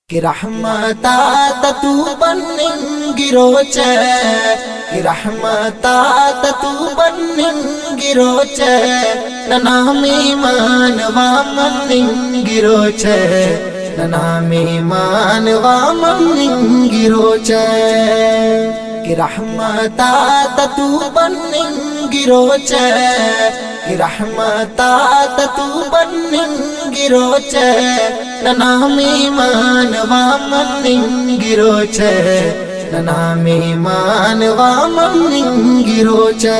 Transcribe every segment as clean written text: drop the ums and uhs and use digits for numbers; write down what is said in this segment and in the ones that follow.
کہ رحمتات تو بننگیروچے کہ رحمتات تو بننگیروچے ننامی مانوا مننگیروچے ننامی مانوا مننگیروچے کہ رحمتات تو بننگیروچے کہ رحمتات تو بننگیروچے ننامی مانوا مننگیروچے ننامی مانوا مننگیروچے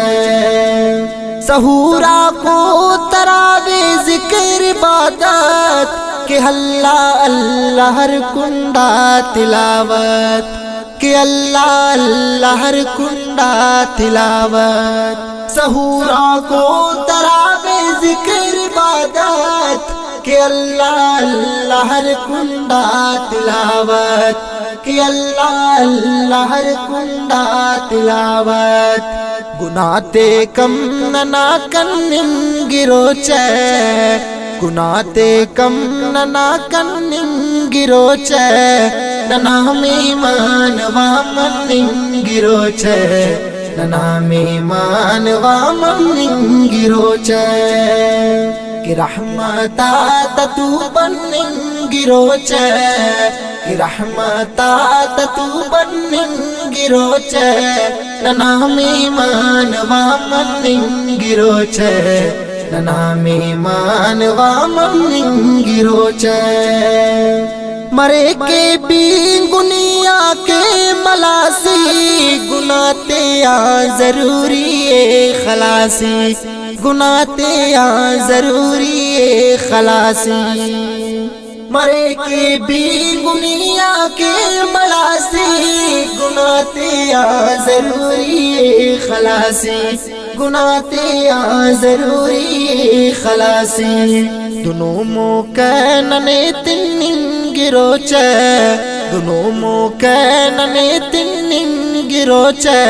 سہورا کو تراوی ذکر عبادت کہ اللہ اللہ ہر کنڈا تلاوت کہ اللہ اللہ ہر کنڈا تلاوت سہورا کو تراوی ذکر عبادت کہ اللہ اللہ ہر کنڈا تلاوت کہ اللہ اللہ ہر کنڈا تلاوت گناتے کم ننا کننگیروچے گناتے کم ننا کننگیروچے ننامی مانوا مننگیروچے ننامی مانوا مننگیروچے کہ رحمتات تو بننگیروچے کہ رحمتات تو بننگیروچے ننامی مانوا مننگیروچے ننامی مانوا مننگیروچے مرے کے بھی گنیا کے ملاسی گناتے ضروری خلاصی گناتے ضروری خلاصی مرے کے بھی گنیا کے ملاسی گناتے ضروری خلاصی گناتے ضروری خلاصی دنوں موکیننے تننگیروچے دنوں موکیننے تننگیروچے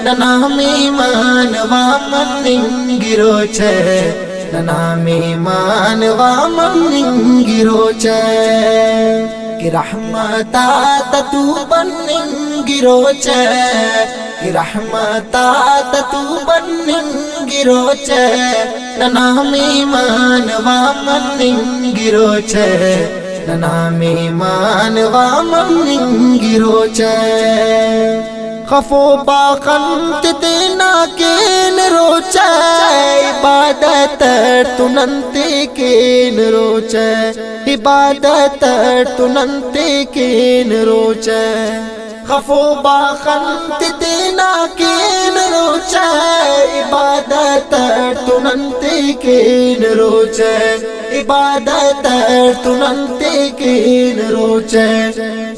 ننامی مانوا مننگیروچے ننامی مانوا مننگیروچے کہ رحمتات تو بننگیروچے کہ رحمتات تو بننگیروچے ننامی مانوا مننگیروچے ننامی مانوا مننگیروچے خفو باخنت دینا کین روچے عبادت تننتے کین روچے عبادت تننتے کین روچے خفو باخنت دینا کین روچے عبادت تننتے کین روچے عبادت تننتے کین روچے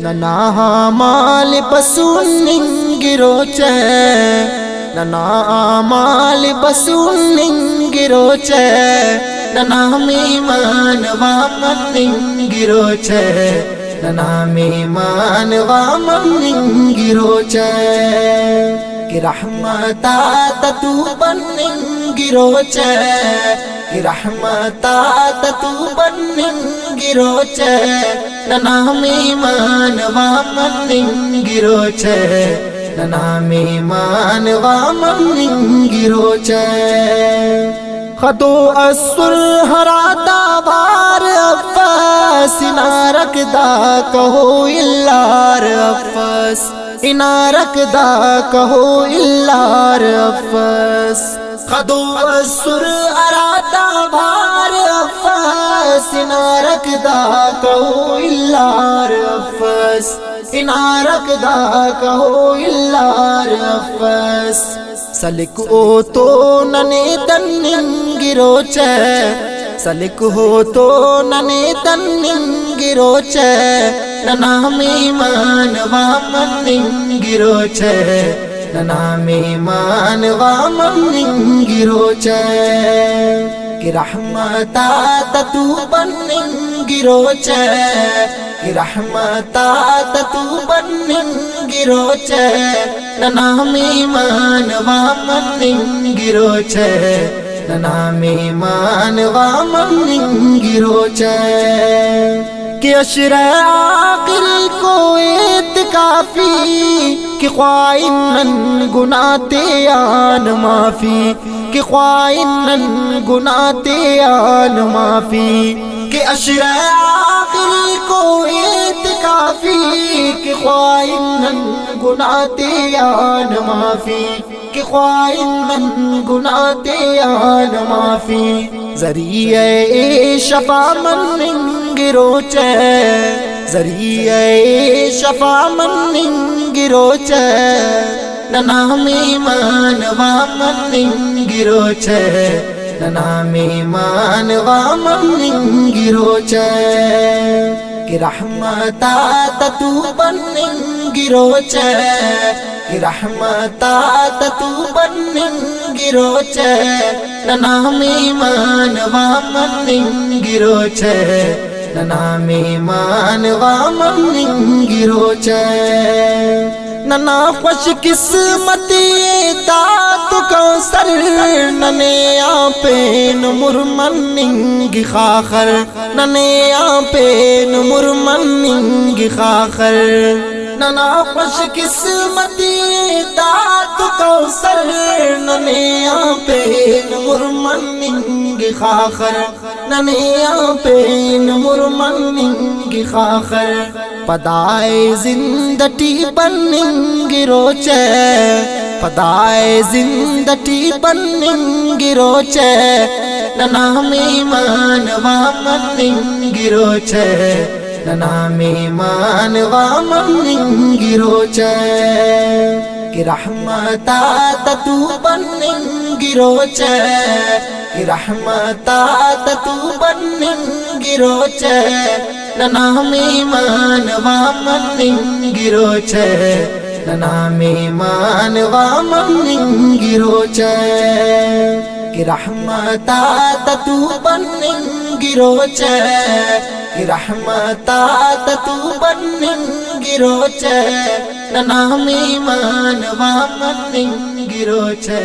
نناہا مال بسننگیروچے ننا مال بسننگیروچے ننامی مانوا مننگیروچے ننامی مانوا مننگیروچے کہ رحمتات تو بننگیروچے کہ رحمتات تو بننگیروچے ننامی مانوا مننگیروچے ننامی مانوا مننگیروچے خدو اسر ہراتا وار افس انارک دا کہو اللار افس انارک دا کہو اللار افس خدو اسر ہراتا وار افس انارک دا کہو اللار افس انارک دا کہو اللار افس سلک او تو ننے تننگیروچے سلک ہو تو ننے تننگیروچے ننامی مانوا مننگیروچے ننامی مانوا مننگیروچے کہ رحمتات تو بننگیروچے کہ رحمتات تو بننگیروچے ننامی مانوا مننگیروچے ننامی مانوا مننگیروچے کہ عشر عاقل کو اعتکافی کہ خواہن گناتے آن معافی کہ خواہن گناتے آن معافی کہ عشر عاقل کو اعتکافی کہ خواہن گناتے آن معافی کہ خواہن گناتے آن معافی ذریعہ شفا منگروچے ذریعہ شفا منگروچے نام ایمان وامنگروچے نام ایمان وامنگروچے کہ رحمتا تتو بنگروچے کہ رحمتا تتو بنگروچے نام ایمان وامنگروچے نام ایمان وامنگروچے ننا خوش قسمتی دات کوثر ننے آپین مرمننگ خاخر ننے آپین مرمننگ خاخر ننا خوش قسمتی دات کوثر ننے آپین مرمننگ خاخر ننے آپین مرمننگ خاخر پدائے زندٹی بننگروچے پدائے زندٹی بننگروچے نام ایمان وامنگروچے نام ایمان وامنگروچے کہ رحمتا تتو بننگروچے کہ رحمتا تتو بننگروچے نام ایمان وامنگروچے نام ایمان وامنگروچے کہ رحمتا تتو بننگروچے کہ رحمتا تتو بننگروچے نام ایمان وامنگروچے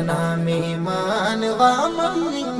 نام ایمان وامنگروچے